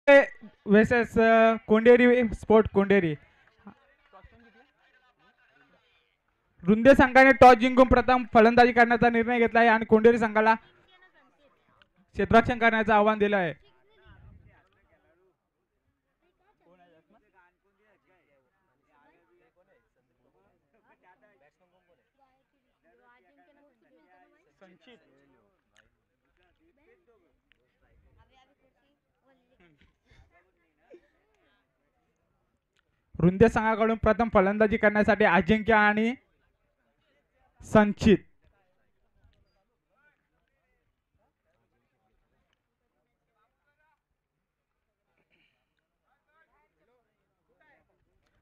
वेसेस कोंडेरी sport कोंडेरी. रुंदे संघाने toss जिंकून प्रथम फलंदाजी करण्याचा निर्णय घेतला आहे आणि कोंडेरी संघाला क्षेत्ररक्षण करण्याचं आव्हान दिलं आहे. रुंदे संघाकडून प्रथम फलंदाजी करण्यासाठी अजिंक्य आणि संचित.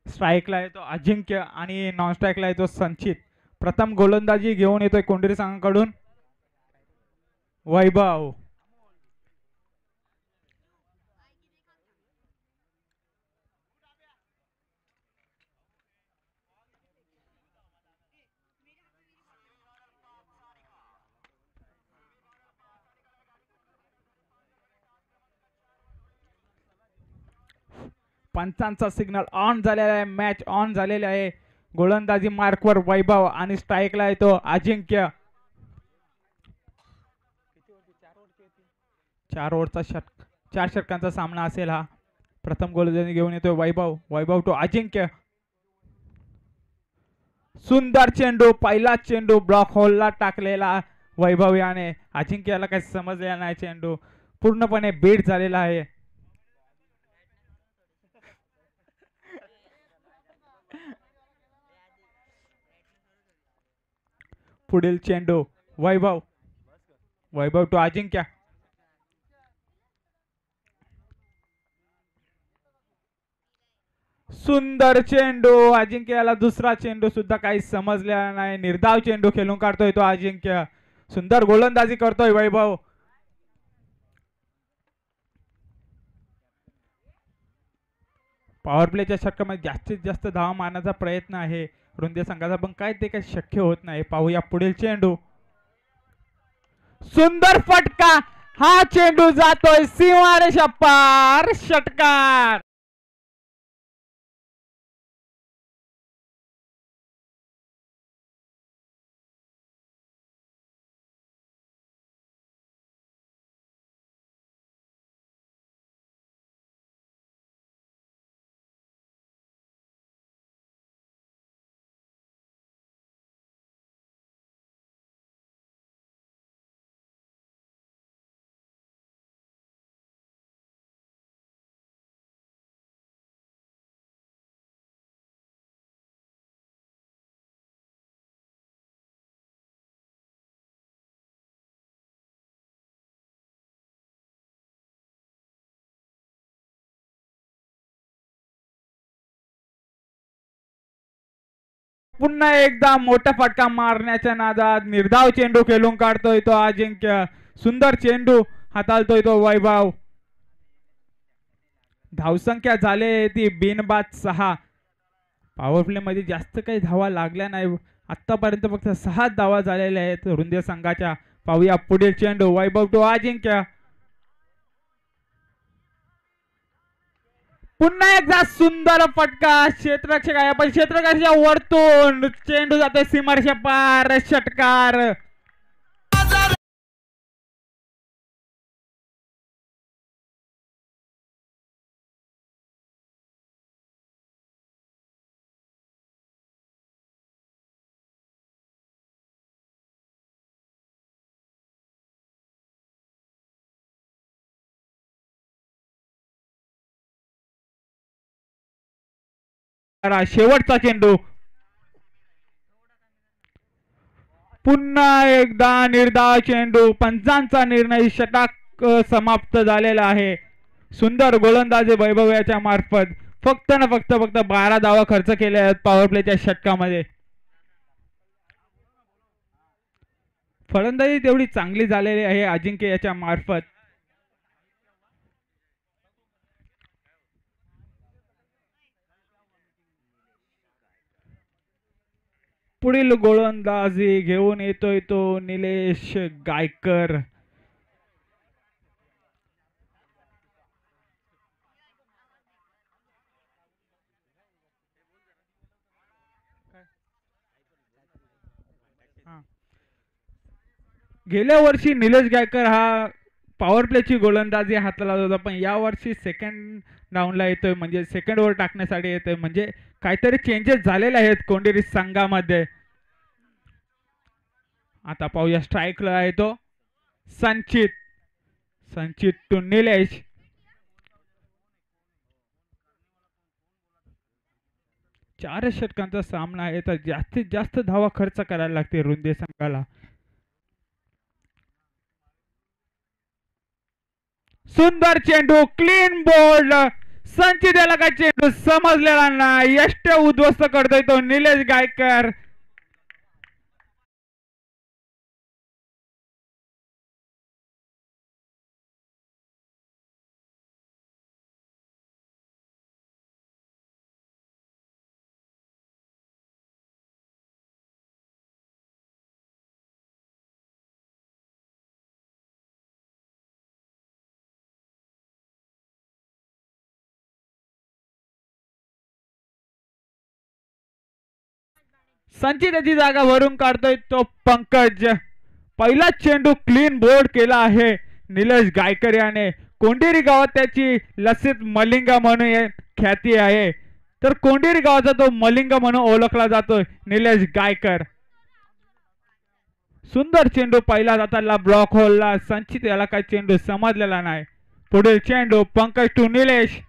स्ट्राईकला येतो अजिंक्य आणि नॉन स्ट्राईकला येतो संचित. प्रथम गोलंदाजी घेऊन येतोय कोंडेरी संघाकडून वैभव. पंचांचा सिग्नल ऑन झालेला आहे. मॅच ऑन झालेला आहे. गोलंदाजी मार्कवर वैभव आणि स्ट्राईकला येतो अजिंक्य. 4 षटकांचा सामना असेल हा. प्रथम गोलंदाजी घेऊन येतोय वैभव. वैभव टू अजिंक्य. सुंदर चेंडू. पहिला चेंडू ब्लॉक होलला टाकलेला वैभव याने. अजिंक्याला काही समजलेला नाही. चेंडू पूर्णपणे बीट झालेला आहे. पुढील चेंडू वैभव. वैभव टू अजिंक्य. सुंदर चेंडू. अजिंक्याला दुसरा चेंडू सुद्धा काही समजलेला नाही. निर्धाव चेंडू खेळून काढतोय तो अजिंक्य. सुंदर गोलंदाजी करतोय वैभव. पॉवर प्लेच्या षटकामध्ये जास्तीत जास्त धावा मारण्याचा प्रयत्न आहे रुंदे संघाचा, पण काय ते काही शक्य होत नाही. पाहूया पुढील चेंडू. सुंदर फटका. हा चेंडू जातोय सीमारेषा पार. षटकार. पुन्हा एकदा मोठा फटका मारण्याच्या नादात निर्धाव चेंडू खेळून काढतोय तो अजिंक्य. सुंदर चेंडू हाताळतोय तो वैभव. धावसंख्या झाले ती बिनबाद 6. पॉवर प्ले मध्ये जास्त काही धावा लागल्या नाही. आतापर्यंत फक्त 6 धावा झालेल्या आहेत रुंदे संघाच्या. पाहूया पुढील चेंडू. वैभव टू अजिंक्य. पुन्हा एकदा सुंदर फटका. क्षेत्ररक्षक आहे पण क्षेत्ररक्षकाच्या वरतून चेंडू जातोय सीमारेषा पार. षटकार. शेवटचा चेंडू. पुन्हा एकदा निर्धाव चेंडू. पंचांचा निर्णय. षटक समाप्त झालेला आहे. सुंदर गोलंदाजी वैभव याच्या मार्फत. फक्त 12 धावा खर्च केल्या आहेत पॉवर प्लेच्या षटकामध्ये. फलंदाजी तेवढी चांगली झालेली आहे अजिंक्य याच्या मार्फत. पुढील गोलंदाजी घेऊन येतोय तो निलेश गायकर. गेल्या वर्षी निलेश गायकर हा पॉवर प्लेची गोलंदाजी हाताला होता, पण या वर्षी सेकंड डाऊनला येतोय, म्हणजे सेकंड ओव्हर टाकण्यासाठी येतोय, म्हणजे काहीतरी चेंजेस झालेले आहेत कोंडेरी संघामध्ये. आता पाहूया स्ट्राईकला आहे तो संचित. संचित टू निलेश. चार षटकांचा सामना आहे, तर जास्तीत जास्त धावा खर्च करायला लागते रुंदे संघाला. सुंदर चेंडू, क्लीन बोल्ड. संचित याला काय चेंडू समजलेला नाही, यष्ट उद्ध्वस्त करतोय तो निलेश गायकर. संचित याची जागा भरून काढतोय तो पंकज. पहिला चेंडू क्लीन बोर्ड केला आहे निलेश गायकर याने. कोंडेरी गावात त्याची लसित मलिंगा म्हणून ख्याती आहे, तर कोंडेरी गावाचा तो मलिंगा म्हणून ओळखला जातोय निलेश गायकर. सुंदर चेंडू पहिला जाताना ब्लॉक होलला. संचित याला काही चेंडू समजलेला नाही. पुढील चेंडू पंकज टू निलेश.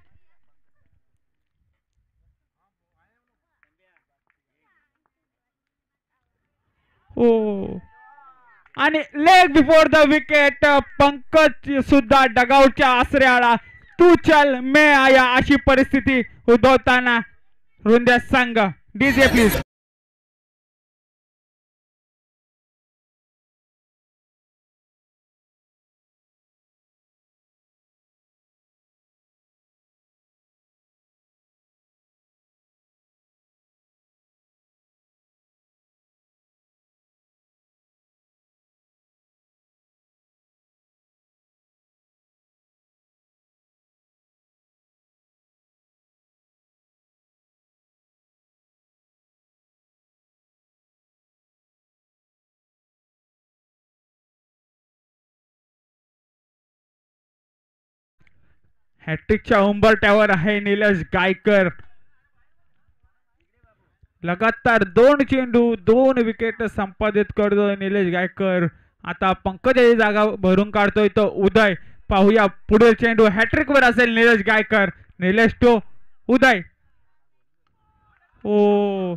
ओ, आणि leg before the wicket. Pankaj सुद्धा डगआउटच्या आसरे आला. तू चल मे आया अशी परिस्थिती उद्भवताना रुंद्या संघ. DJ please. हॅट्रिकच्या उंबरठ्यावर आहे निलेश गायकर. लगातार 2 चेंडू 2 विकेट संपादित करतोय निलेश गायकर. आता पंकजाची जागा भरून काढतोय तो उदय. पाहूया पुढील चेंडू हॅट्रिक वर असेल निलेश गायकर. निलेश तो उदय. ओ,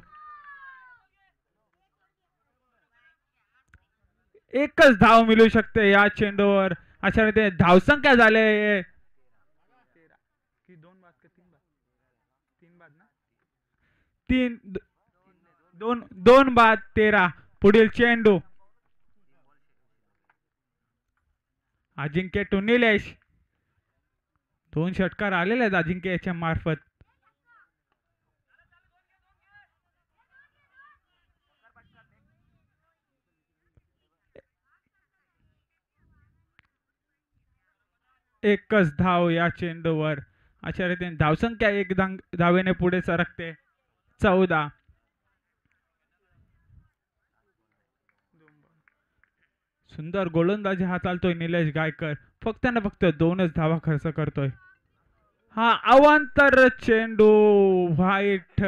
एकच धाव मिळू शकते या चेंडूवर. अशा रीतीने धावसंख्या झाले तीन, 2 बाद 13. पुढील चेंडू अजिंक्य टू निलेश. 2 षटकार आलेले आहेत अजिंक्य याच्या मार्फत. एकच धाव या चेंडूवर. अशा रीतीने धावसंख्या 1 धावेने पुढे सरकते. 14. सुंदर गोलंदाजी हाताळतोय निलेश गायकर. फक्त ना फक्त 2च धावा खर्च करतोय. हा अवांतर चेंडू व्हाईट.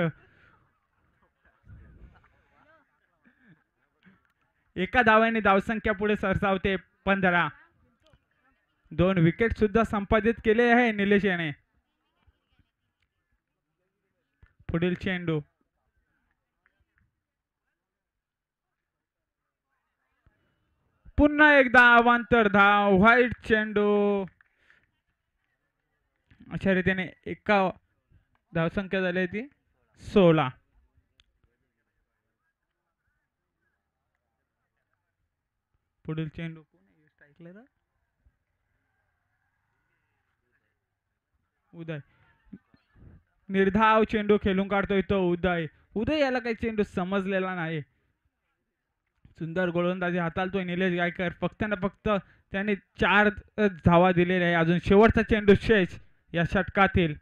एका धाव्याने धावसंख्या पुढे सरसावते 15. 2 विकेट सुद्धा संपादित केले आहे निलेश याने. पुढील चेंडू पुन्हा एकदा अवांतर धाव. व्हाईट चेंडू. अशा रीतीने एका धावसंख्या झाली ती 16. पुढील चेंडू उदय. निर्धाव चेंडू खेळून काढतोय तो उदय. उदय याला काही चेंडू समजलेला नाही. सुंदर गोलंदाजी हाताळतोय निलेश गायकर. फक्त ना फक्त त्याने 4 धावा दिलेल्या आहे. अजून शेवटचा चेंडू शेष या षटकातील.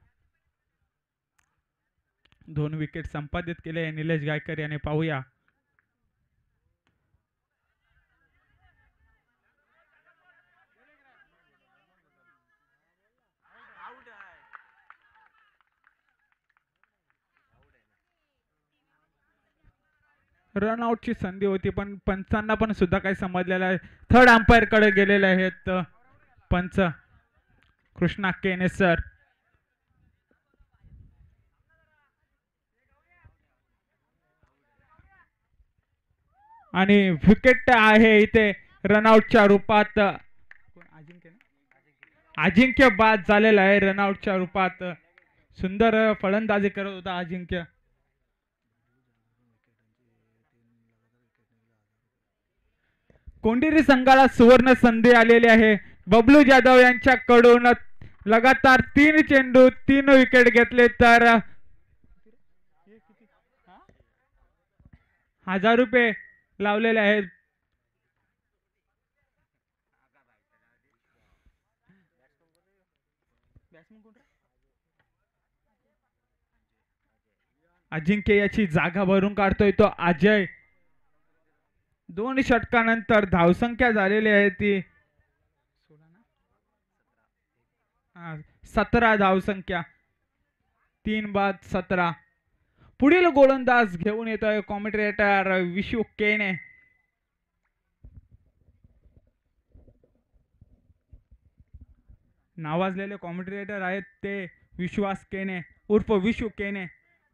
2 विकेट संपादित केले आहे निलेश गायकर याने. पाहूया रनआउटची संधी होती पण पंचांना पण सुद्धा काही समजलेलं आहे. थर्ड अंपायर कडे गेलेले आहेत पंच कृष्णा केने सर. आणि विकेट आहे इथे रनआउटच्या रूपात. अजिंक्य बाद झालेला आहे रनआउटच्या रूपात. सुंदर फलंदाजी करत होता अजिंक्य. कोंडिरी संघाला सुवर्ण संधी आलेली आहे. बबलू जाधव यांच्याकडून लगातार 3 चेंडू 3 विकेट घेतले तर 1000 रुपये लावलेले आहेत. अजिंक्य याची जागा भरून काढतोय तो अजय. 2 षटकानंतर धावसंख्या झालेली आहे ती 17 धावसंख्या. 3 बाद 17. पुढील गोलंदाज घेऊन येतोय कॉमेंटेटर विशू केने. नावाजलेले कॉमेंटेटर आहेत ते विश्वास केने उर्फ विशू केने.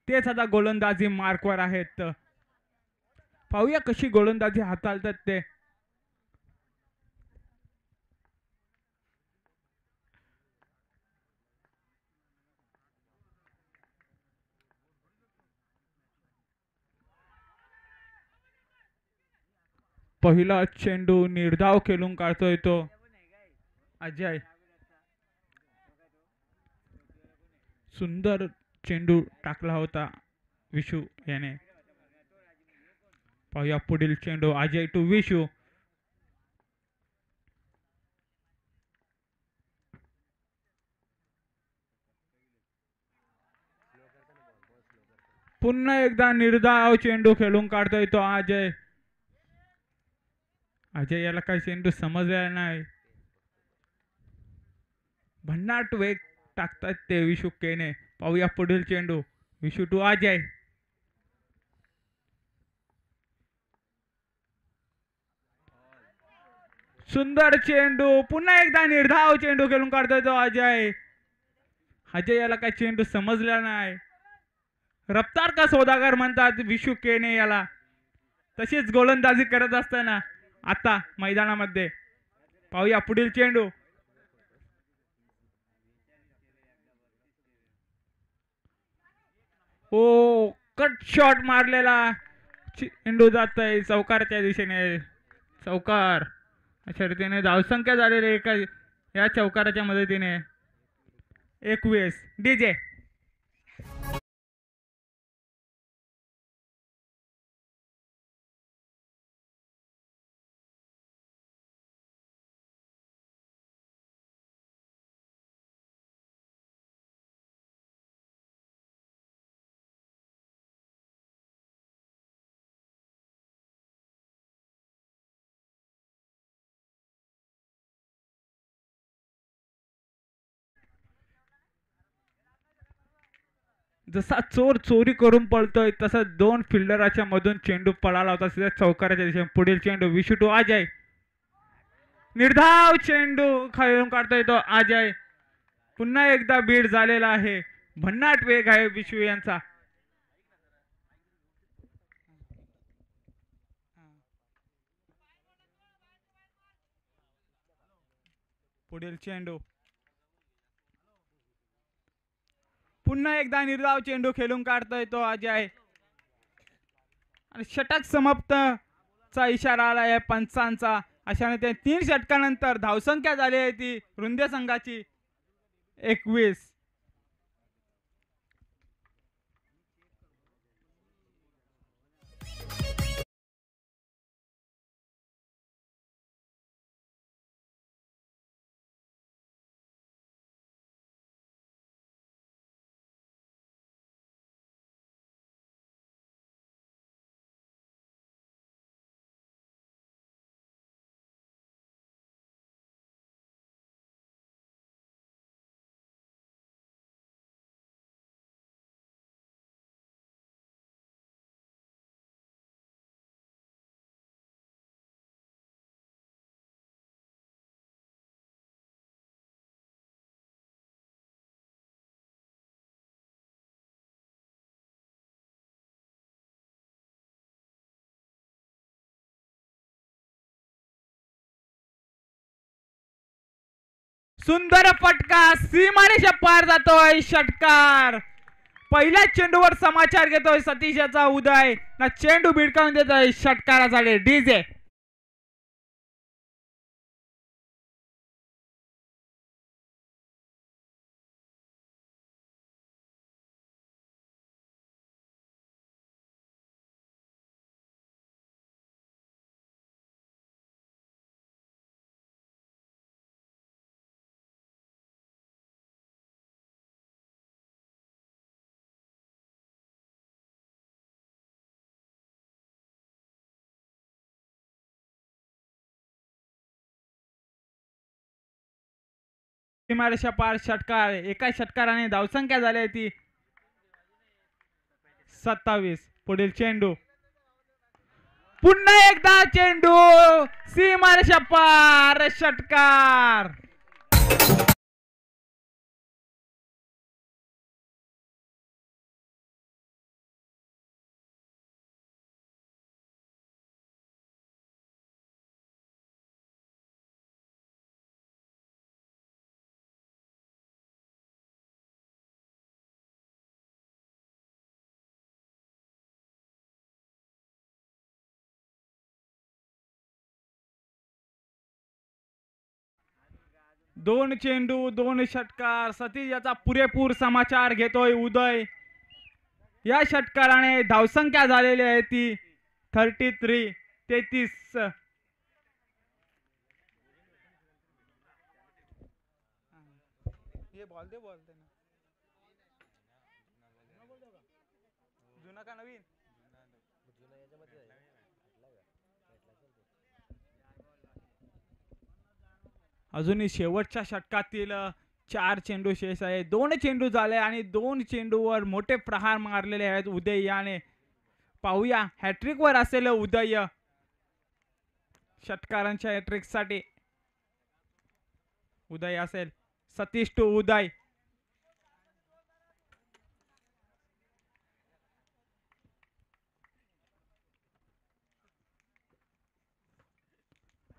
तेच आता गोलंदाजी मार्कवर आहेत. पाहूया कशी गोलंदाजी हाताळतात ते. पहिला चेंडू निर्धाव खेळून काढतोय तो अजय. सुंदर चेंडू टाकला होता विशू याने. पाहूया पुढील चेंडू अजय टू विशू. पुन्हा एकदा निर्धाव चेंडू खेळून काढतोय तो अजय. अजय याला काही चेंडू समजलेला नाही. भन्नाट वेग टाकतात ते विशू केने. पाहूया पुढील चेंडू विशू टू अजय. सुंदर चेंडू. पुन्हा एकदा निर्धाव चेंडू खेळून काढतोय तो अजय. अजय याला काही चेंडू समजला नाही. रफ्तार का सौदागर म्हणतात विशू केने याला. तशीच गोलंदाजी करत असताना आता मैदानामध्ये. पाहूया पुढील चेंडू. ओ कट शॉट मारलेला चेंडू जात आहे चौकारच्या दिशेने. चौकार. अशा रीतीने धावसंख्या झालेली एका या चौकाराच्या मदतीने 21. डीजे जसा चोर चोरी करून पळतोय तसा 2 फिल्डराच्या मधून चेंडू पळाला होता सीधा चौकाराच्या दिशेने. पुढील चेंडू विशू टू अजय. निर्धाव चेंडू खेळून काढतोय तो अजय. पुन्हा एकदा बीड झालेला आहे. भन्नाट वेग आहे विशू यांचा. पुढील चेंडू. पुन्हा एकदा निर्धाव चेंडू खेळून काढतोय तो अजय. आणि षटक समाप्त चा इशारा आला आहे पंचांचा. अशाने ते 3 षटकानंतर धावसंख्या झाली आहे ती रुंदे संघाची 21. सुंदर फटका, सीमारेषा पार जातोय षटकार. पहिल्या चेंडूवर समाचार घेतोय सतीशाचा उदय ना चेंडू भिडकावून देतोय षटकाराचा डीजे. सीमारेषा पार षटकार. एका षटकाराने धावसंख्या झाली ती 27. पुढील चेंडू, पुन्हा एकदा चेंडू, सीमारेषा पार षटकार. दोन चेंडू, दोन षटकार. सतीश याचा पुरेपूर समाचार घेतोय उदय. या षटकाराने धावसंख्या झालेली आहे ती 33. जुना का नवीन? अजूनही शेवटच्या षटकातील 4 चेंडू शेष आहे. 2 चेंडू झाले आणि 2 चेंडूवर मोठे प्रहार मारलेले आहेत उदय याने. पाहूया हॅट्रिक वर असेल उदय. षटकारांच्या हॅट्रिक साठी उदय असेल. सतीश टू उदय.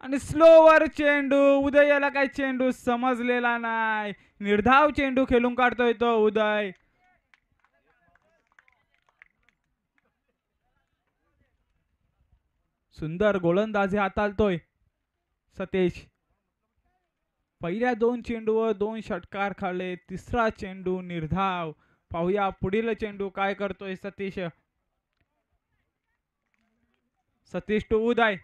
आणि स्लोवर चेंडू. उदयाला काय चेंडू समजलेला नाही. निर्धाव चेंडू खेळून काढतोय तो उदय. सुंदर गोलंदाजी हाताळतोय सतीश. पहिल्या 2 चेंडूवर 2 षटकार खाल्ले. तिसरा चेंडू निर्धाव. पाहूया पुढील चेंडू काय करतोय सतीश. सतीश टू उदय.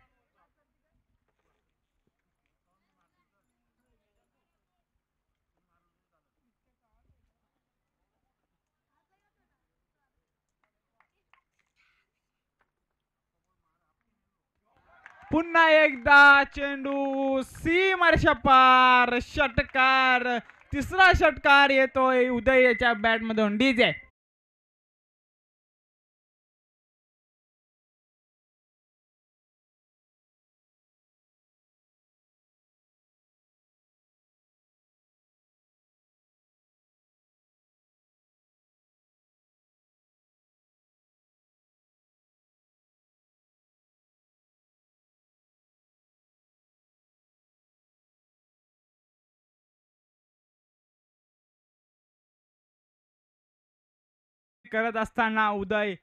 पुन्हा एकदा चेंडू, सीमारेषा पार षटकार. तिसरा षटकार येतोय उदयच्या बॅट मधून डीजे. करत असताना उदय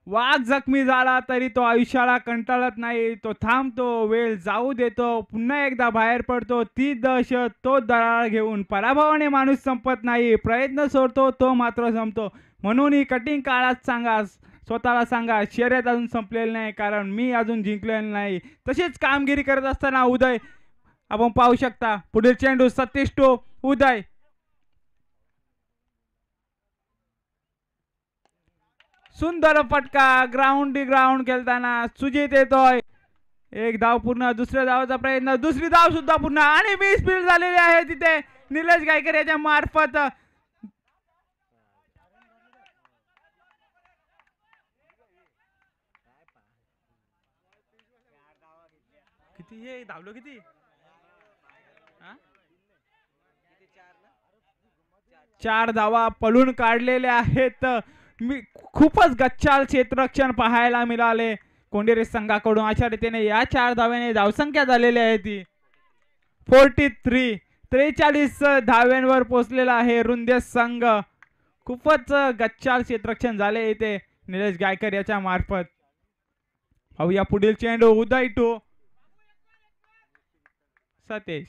वाघ जखमी झाला तरी तो आयुष्याला कंटाळत नाही. तो थांबतो, वेळ जाऊ देतो, पुन्हा एकदा बाहेर पडतो. ती दहशत, तो दरार घेऊन. पराभवाने माणूस संपत नाही, प्रयत्न सोडतो तो मात्र संपतो. म्हणून ही कठीण काळात सांगा, स्वतःला सांगा, शर्यत अजून संपलेली नाही, कारण मी अजून जिंकलेलं नाही. तशीच कामगिरी करत असताना उदय आपण पाहू शकता. पुढील चेंडू, सतीश टू उदय. सुंदर फटका. ग्राउंड ग्राउंड खेळताना सुजित येतोय. एक धाव पूर्ण. दुसऱ्या धावाचा प्रयत्न. दुसरी धाव सुद्धा पूर्ण. आणि मिस फील्ड झालेली आहे तिथे निलेश गायकर याच्या मार्फत. किती हे धावलो किती? 4 धावा पळून काढलेल्या आहेत. मी खूपच गच्चाल क्षेत्ररक्षण पाहायला मिळाले कोंडेरे संघाकडून. अशा रीतीने या 4 धाव्याने धावसंख्या झालेली आहे ती 43. 43 धाव्यांवर पोहोचलेला आहे रुंदे संघ. खूपच गच्चाळ क्षेत्ररक्षण झाले इथे निलेश गायकर याच्या मार्फत. पाहूया पुढील चेंडू उदय टू सतेश.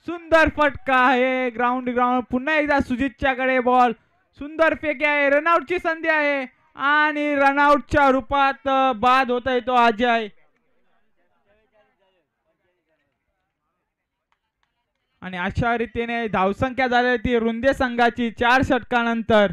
सुंदर फटका आहे ग्राउंड पुन्हा एकदा सुजितच्याकडे बॉल. सुंदर फेक आहे. रनआउटची संधी आहे आणि रनआउटच्या रूपात बाद होता येतो अजय. आणि अशा रीतीने धावसंख्या झाली ती रुंदे संघाची 4 षटकानंतर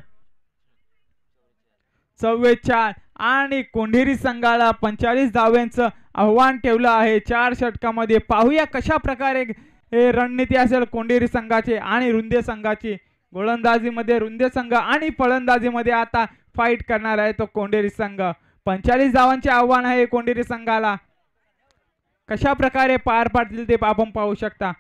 44 आणि कोंढेरी संघाला 45 धावांचं आव्हान ठेवलं आहे 4 षटकामध्ये. पाहूया कशा प्रकारे हे रणनीती असेल कोंढेरी संघाची आणि रुंदे संघाची. गोलंदाजीमध्ये रुंदे संघ आणि फलंदाजीमध्ये आता फाईट करणार आहे तो कोंढेरी संघ. 45 धावांचे आव्हान आहे कोंढेरी संघाला. कशा प्रकारे पार पाडतील ते आपण पाहू शकता.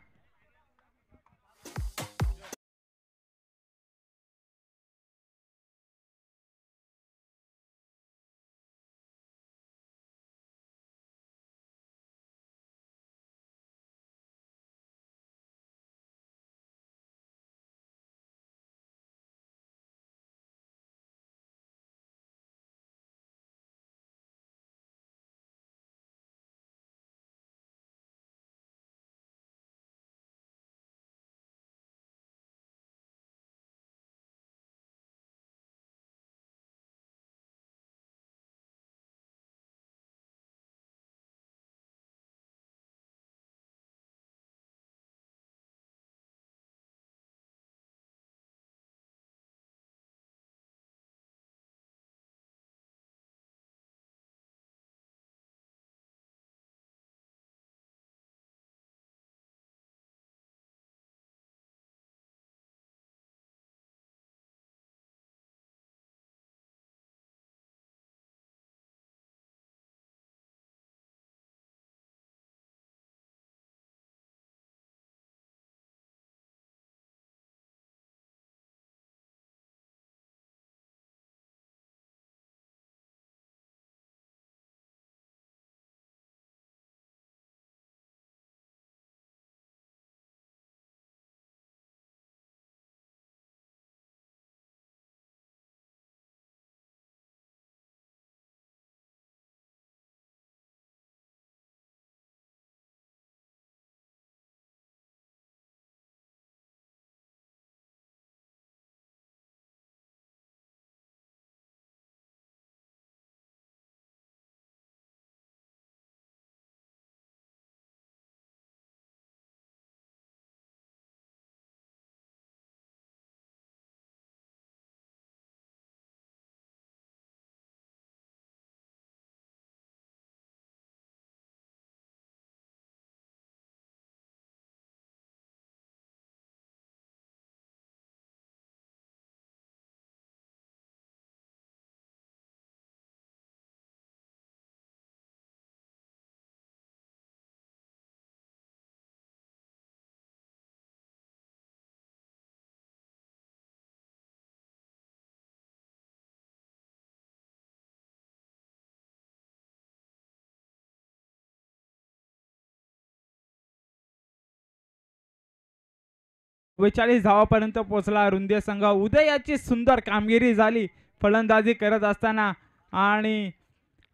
बेचाळीस धावापर्यंत पोहोचला रुंदे संघ. उदयाची सुंदर कामगिरी झाली फलंदाजी करत असताना आणि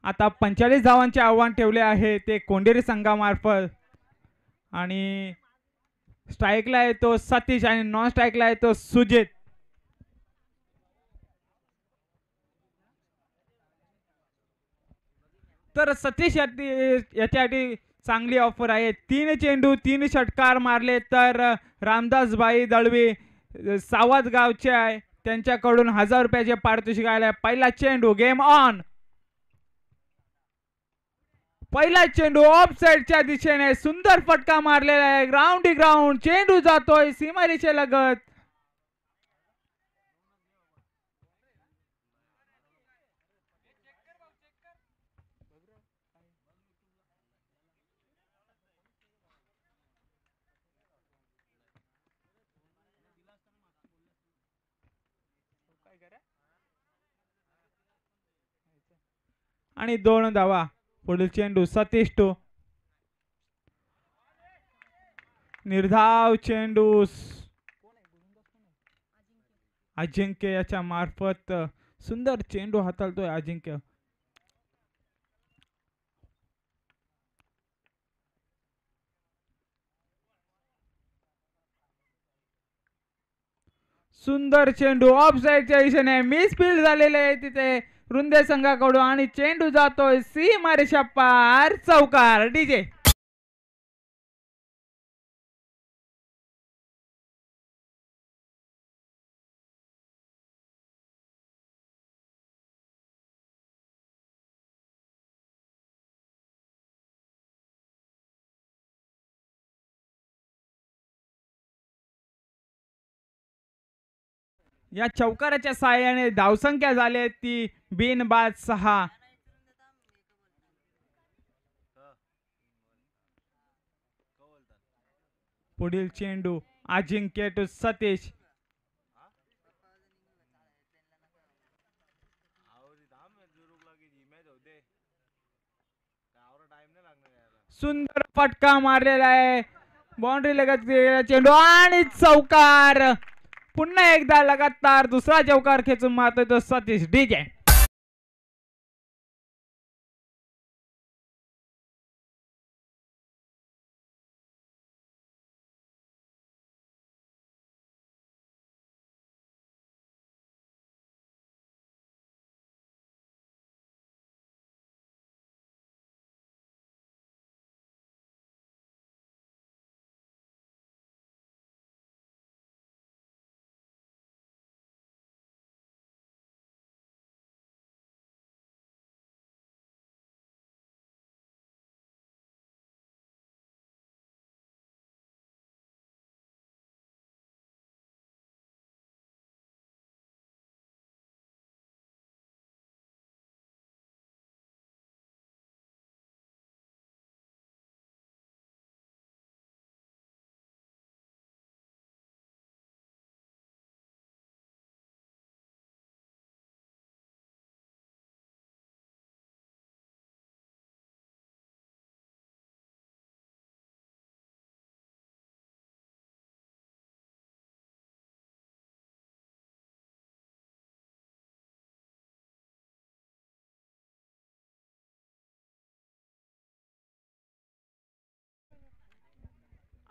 आता 45 धावांचे आव्हान ठेवले आहे ते कोंढेरी संघामार्फत. आणि स्ट्राईकला येतो सतीश आणि नॉन स्ट्राईकला येतो सुजित. तर सतीश याच्यासाठी चांगली ऑफर आहे. 3 चेंडू 3 षटकार मारले तर रामदास भाई दळवी सावध गावचे आहे त्यांच्याकडून 1000 रुपयाचे पारितोषिक आले. पहिला चेंडू गेम ऑन. पहिला चेंडू ऑफ साइडच्या दिशेने सुंदर फटका मारलेला आहे. ग्राउंड चेंडू जातोय सीमारेषे लगत. आणि 2 धावा. पुढील चेंडू सतीश टू. निर्धाव चेंडू अजिंक्य याच्या मार्फत सुंदर चेंडू हाताळतोय अजिंक्य. सुंदर चेंडू ऑफ साईडच्या दिशेने मिसफील्ड झालेले आहे तिथे रुंदे संघाकडून आणि चेंडू जातोय सीमारेषा पार चौकार. डीजे या चौकाराच्या साहाय्याने धावसंख्या झाली ती बिनबाद 6. पुढील चेंडू अजिंक्य टू सतीश. सुंदर फटका मारलेला आहे बाउंड्री लगत चेंडू आणि चौकार. पुन्हा एकदा लगातार दुसरा चौकार खेचून मारतोय तो सतीश. डीजे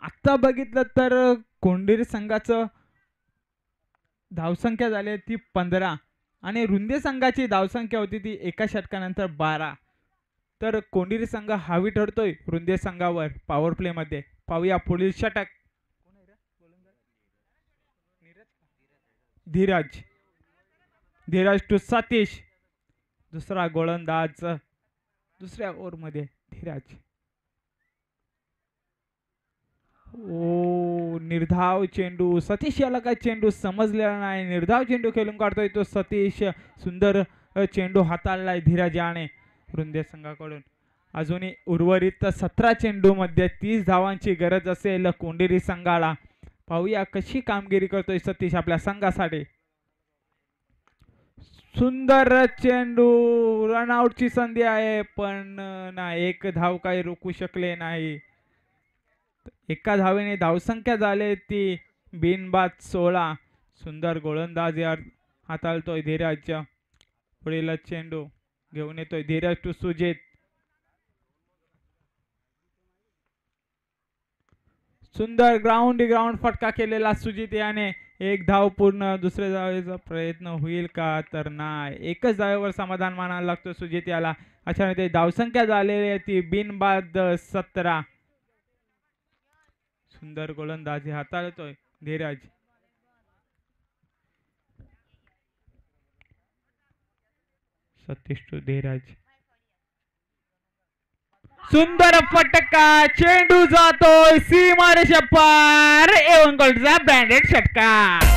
आता बघितलं तर कोंडीर संघाचं धावसंख्या झाली ती 15 आणि रुंदे संघाची धावसंख्या होती ती एका षटकानंतर 12. तर कोंडीर संघ हावी ठरतोय रुंदे संघावर पॉवर प्ले मध्ये. पाहूया पुढील षटक. धीरज धीरज टू सतीश. दुसरा गोलंदाज दुसऱ्या ओव्हर मध्ये धीरज. ओ निर्धाव चेंडू. सतीश याला काय चेंडू समजलेला नाही. निर्धाव चेंडू खेळून काढतोय तो सतीश. सुंदर चेंडू हाताळलाय धीरज याने रुंदे संघाकडून. अजूनही उर्वरित 17 चेंडू मध्ये 30 धावांची गरज असेल कोंडेरी संघाला. पाहूया कशी कामगिरी करतोय सतीश आपल्या संघासाठी. सुंदर चेंडू. रनआउटची संधी आहे पण ना एक धाव काही रोखू शकले नाही. एका धावेने धावसंख्या झाली ती बिनबाद 16. सुंदर गोलंदाज यार हाताळतोय धीरज. पुढील चेंडू घेऊन येतोय धीरज टू सुजित. सुंदर ग्राउंड फटका केलेला सुजित याने. एक धाव पूर्ण. दुसऱ्या धावेचा प्रयत्न होईल का तर नाही. एकच धावेवर समाधान मानायला लागतो सुजित याला. अशा ते धावसंख्या झालेली आहे ती बिनबाद 17. सुंदर गोलंदाजी हाताळतोय धीरज. सतीश टू धीरज. सुंदर फटका. चेंडू जातोय सीमारेषा पार. एवन गोल्डचा ब्रँडेड षटकार.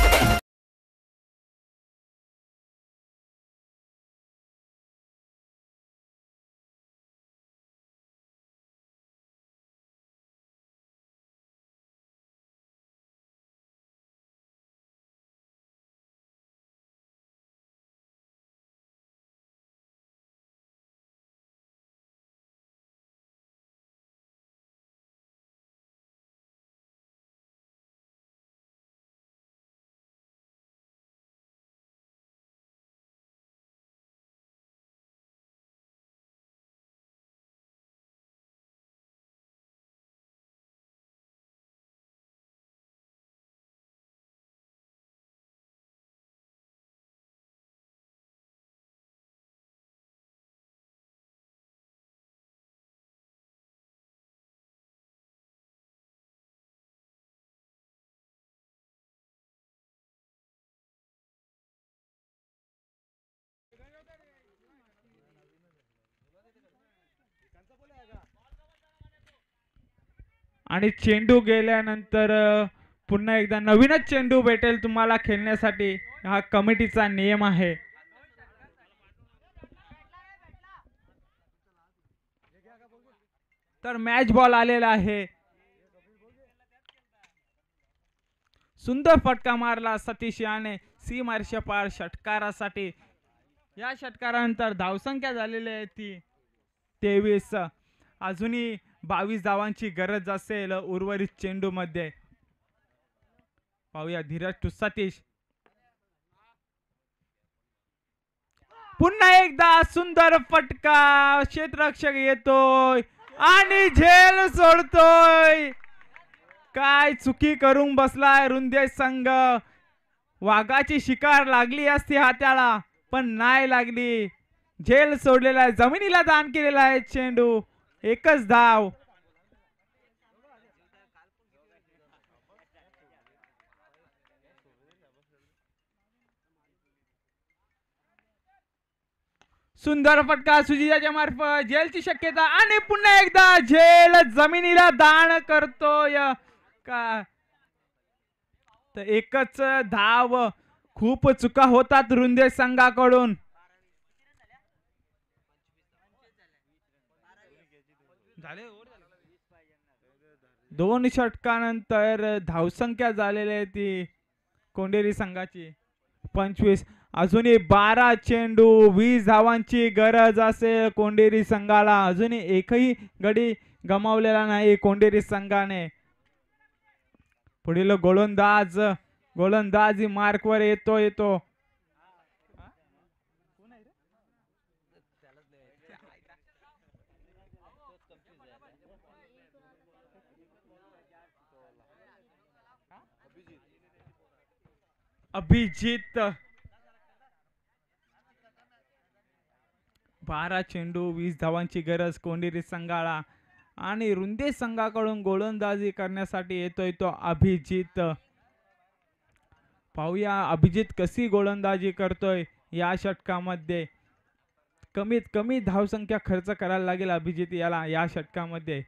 आणि चेंडू गेल्यानंतर पुन्हा एकदा नवीनच चेंडू भेटेल तुम्हाला खेळण्यासाठी, हा कमिटीचा नियम आहे. तर मॅच बॉल आलेला आहे. सुंदर फटका मारला सतीश याने सीमारेषा पार षटकारासाठी. या षटकारानंतर धावसंख्या झालेली आहे ती 23. अजूनही 22 धावांची गरज असेल उर्वरित चेंडू मध्ये. पाहूया धीरज टू सतीश. पुन्हा एकदा सुंदर फटका, क्षेत्ररक्षक येतोय आणि झेल सोडतोय. काय चुकी करून बसलाय रुंदे संघ. वाघाची शिकार लागली असती हाताला पण नाही लागली. झेल सोडलेला आहे, जमिनीला दान केलेला आहे चेंडू. एकच धाव. सुंदर फटका सुजिताच्या मार्फत, झेलची शक्यता आणि पुन्हा एकदा झेल जमिनीला दान करतोय का. तर एकच धाव. खूप चुका होतात रुंदे संघाकडून. दोन षटकानंतर धावसंख्या झालेली आहे ती कोंडेरी संघाची 25. अजूनही 12 चेंडू, 20 धावांची गरज असेल कोंडेरी संघाला. अजूनही एकही गडी गमावलेला नाही कोंडेरी संघाने. पुढील गोलंदाजी मार्कवर येतो. अभिजित. 12 चेंडू, 20 धावांची गरज कोंडेरी संघाला आणि रुंदे संघाकडून गोलंदाजी करण्यासाठी येतोय तो अभिजित. पाहूया अभिजित कशी गोलंदाजी करतोय या षटकामध्ये. कमीत कमी धावसंख्या खर्च करायला लागेल अभिजित याला या षटकामध्ये,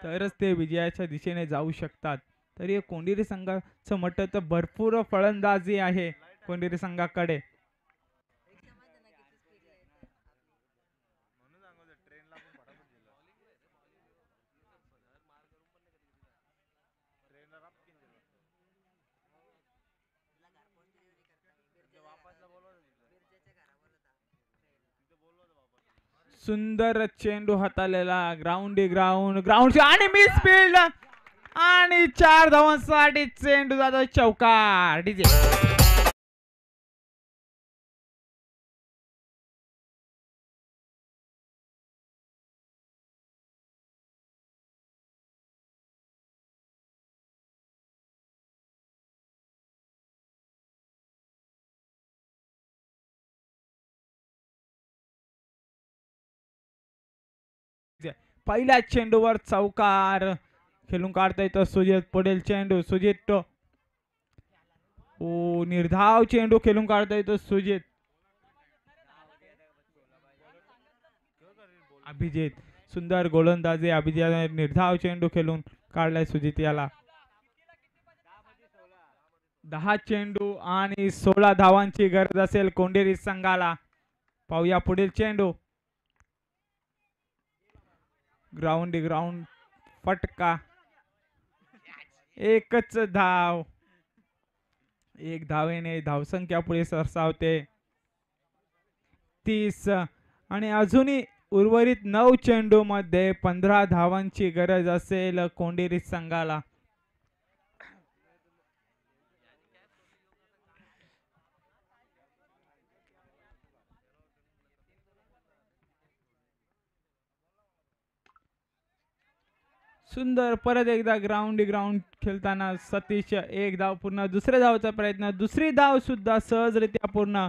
तरच ते विजयाच्या दिशेने जाऊ शकतात. तरी कोंडेरी संघाचं म्हटलं तर भरपूर फलंदाजी आहे कोंडेरी संघाकडे. सुंदर चेंडू हाताळलेला, ग्राउंड आणि मिस फील्ड आणि 4 धावांसाठी चेंडू जातो चौकार. डीजे पहिल्या चेंडूवर चौकार खेळून काढता येतो सुजित. पुढील चेंडू सुजित. ओ निर्धाव चेंडू खेळून काढता येतो सुजित. अभिजित. सुंदर गोलंदाजी अभिजित. निर्धाव चेंडू खेळून काढलाय सुजित याला. 10 चेंडू आणि 16 धावांची गरज असेल कोंडेरी संघाला. पाहूया पुढील चेंडू. ग्राउंड फटका. एकच धाव. 1 धावेने धावसंख्या पुढे सरसावते 30. आणि अजूनही उर्वरित 9 चेंडू मध्ये 15 धावांची गरज असेल कोंडेरी संघाला. सुंदर परत एकदा ग्राउंड खेळताना सतीश 1 धाव पूर्ण. दुसऱ्या धावचा प्रयत्न, दुसरी धाव सुद्धा सहजरित्या पूर्ण.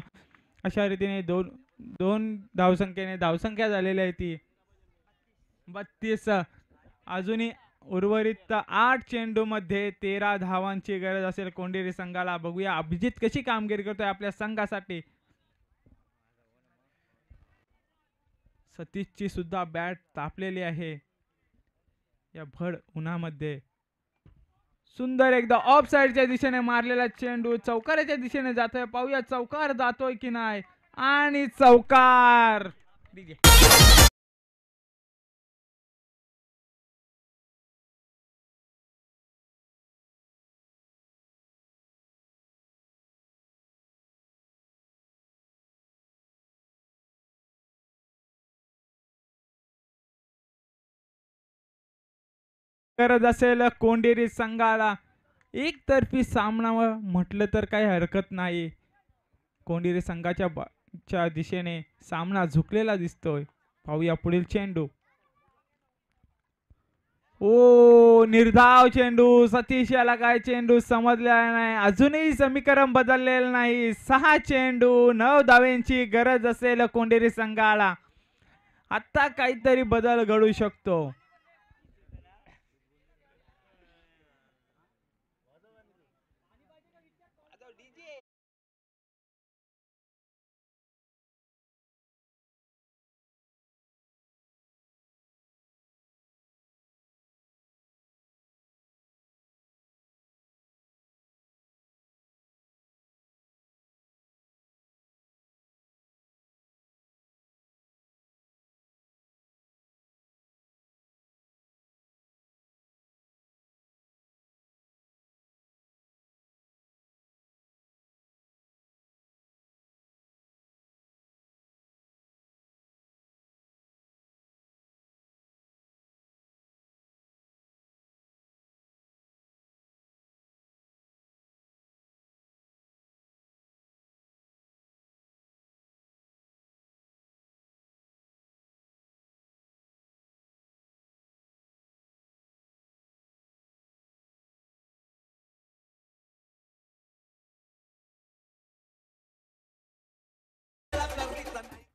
अशा रीतीने दोन धावसंख्येने धावसंख्या झालेली आहे ती 32. अजूनही उर्वरित 8 चेंडू मध्ये 13 धावांची गरज असेल कोंडेरी संघाला. बघूया अभिजित कशी कामगिरी करतोय आपल्या संघासाठी. सतीशची सुद्धा बॅट तापलेली आहे या भड उन्हामध्ये. सुंदर एकदा ऑफ साइडच्या दिशेने मारलेला चेंडू चौकाराच्या दिशेने जातोय. पाहूया चौकार जातोय की नाही. आणि चौकार. गरज असेल कोंडेरी संघाला. एकतर्फी सामना म्हटलं तर काही हरकत नाही. कोंडेरी संघाच्या दिशेने सामना झुकलेला दिसतोय. पाहूया पुढील चेंडू. ओ निर्धाव चेंडू. सतीश याला काय चेंडू समजलेला नाही. अजूनही समीकरण बदललेलं नाही. 6 चेंडू 9 धावांची गरज असेल कोंडेरी संघाला. आता काहीतरी बदल घडू शकतो.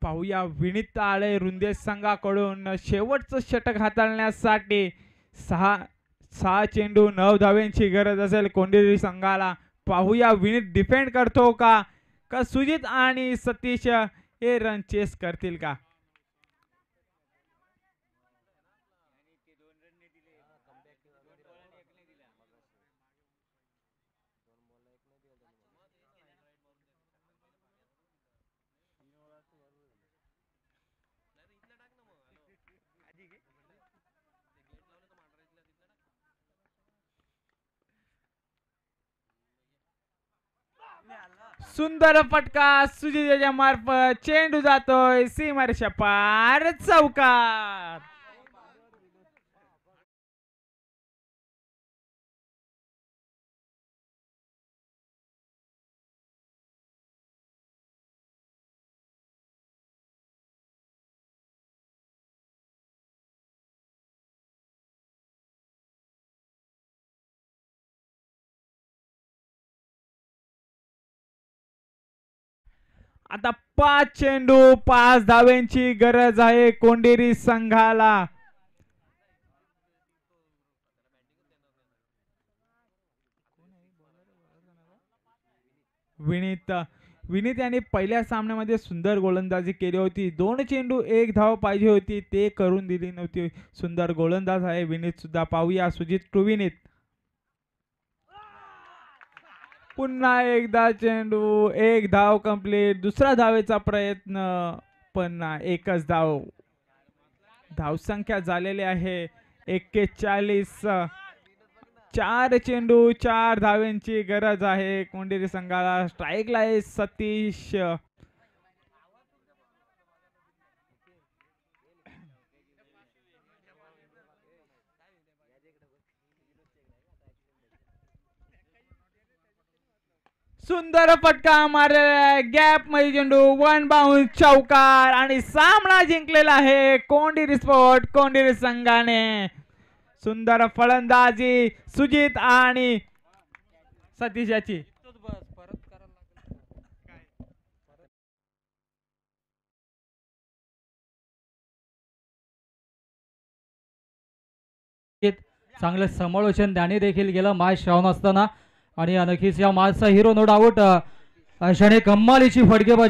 पाहूया विनीत आळे रुंदेश संघाकडून शेवटचं षटक हाताळण्यासाठी. 6 चेंडू 9 धावांची गरज असेल कोंडेरी संघाला. पाहूया विनीत डिफेंड करतो का सुजित आणि सतीश हे रन चेस करतील का. सुंदर फटका सुजित याच्या मार्फत. चेंडू जातोय सीमारेषा पार. चौकार. आता 5 चेंडू 5 धावांची गरज आहे कोंडेरी संघाला. विनीत यांनी पहिल्या सामन्यामध्ये सुंदर गोलंदाजी केली होती. 2 चेंडू 1 धाव पाहिजे होती, ते करून दिली नव्हती. सुंदर गोलंदाज आहे विनीत सुद्धा. पाहूया सुजित टू विनीत. पुन्हा एकदा चेंडू 1 धाव कंप्लीट. दुसरा धावेचा प्रयत्न पण 1च धाव. धावसंख्या झालेली आहे 41. 4 चेंडू 4 धावांची गरज आहे कोंडेरी संघाला. स्ट्राईकला आहे सतीश. सुंदर फटका मारलेला गॅप मध्ये चेंडू. 1 बाउंस चौकार. आणि सामना जिंकलेला आहे कोंडेरी स्पोर्ट कोंडेरी संघाने. सुंदर फलंदाजी सुजित आणि सतीश याची. चांगलं समालोचन त्याने देखील गेलं मॅच श्रावण असताना. आणि नक्कीच या मॅचचा हिरो नो डाऊट अशाने कमालीची फटकेबाजी